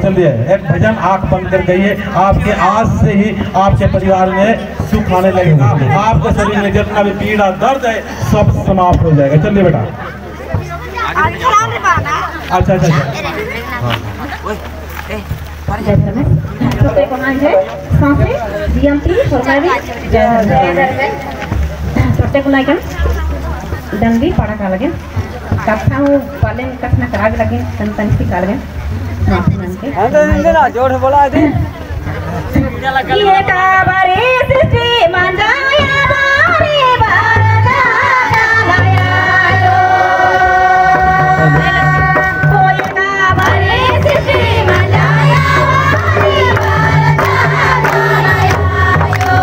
चलिए एक भजन आंख बंद कर गइए, आपके आज से ही आपके परिवार में सुख आने लगेगा, आपके शरीर में जितना भी पीड़ा दर्द है सब समाप्त हो जाएगा। चलिए बेटा। अच्छा अच्छा छोटे बनाएंगे सांसें जीएमटी फरमाइश छोटे को लाइक डंडी पड़ा का लगे कथा हूँ पाले में कथना कराग लगे तन तन की काल गए हाँ तो इंदिरा जोड़ बोला दे ये का बारे सिस्टी मंजाया बारे बारा गाया लो कोई का बारे सिस्टी मंजाया बारे बारा गाया लो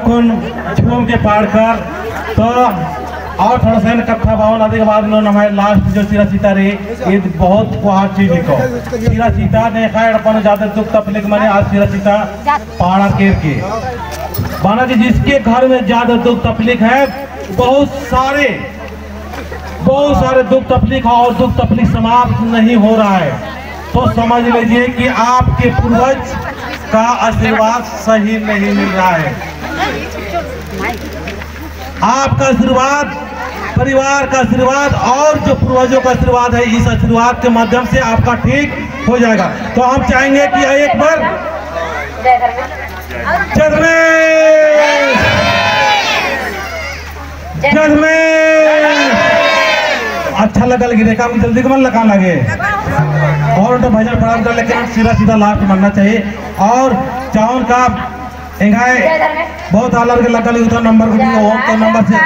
खून झूम के पार कर तो और थोड़ा सा कथा बावन आदि के बाद हमारे लास्ट जो सीरा सीता रही ये बहुत कुहार चीज लिखो सीरा सीता ने खाए अपन ज्यादा दुख तकलीफ मैंने आज सीरा सीता पहाड़ा केर के माना कि जिसके घर में ज्यादा दुख तकलीफ है बहुत सारे दुख तकलीफ और दुख तकलीफ समाप्त नहीं हो रहा है तो समझ लीजिए कि आपके पूर्वज का आशीर्वाद सही नहीं मिल रहा है। आपका आशीर्वाद, परिवार का आशीर्वाद और जो पूर्वजों का आशीर्वाद है, इस आशीर्वाद के माध्यम से आपका ठीक हो जाएगा। तो हम चाहेंगे कि एक बार अच्छा लगा लगी रेखा में जल्दी कमल लगा लगे और तो भजन पढ़ा कर लेकिन सीधा सीधा लास्ट बनना चाहिए और चाउन का एंगाए बहुत आलर के लगा लगी तो नंबर को दियो तो नंबर से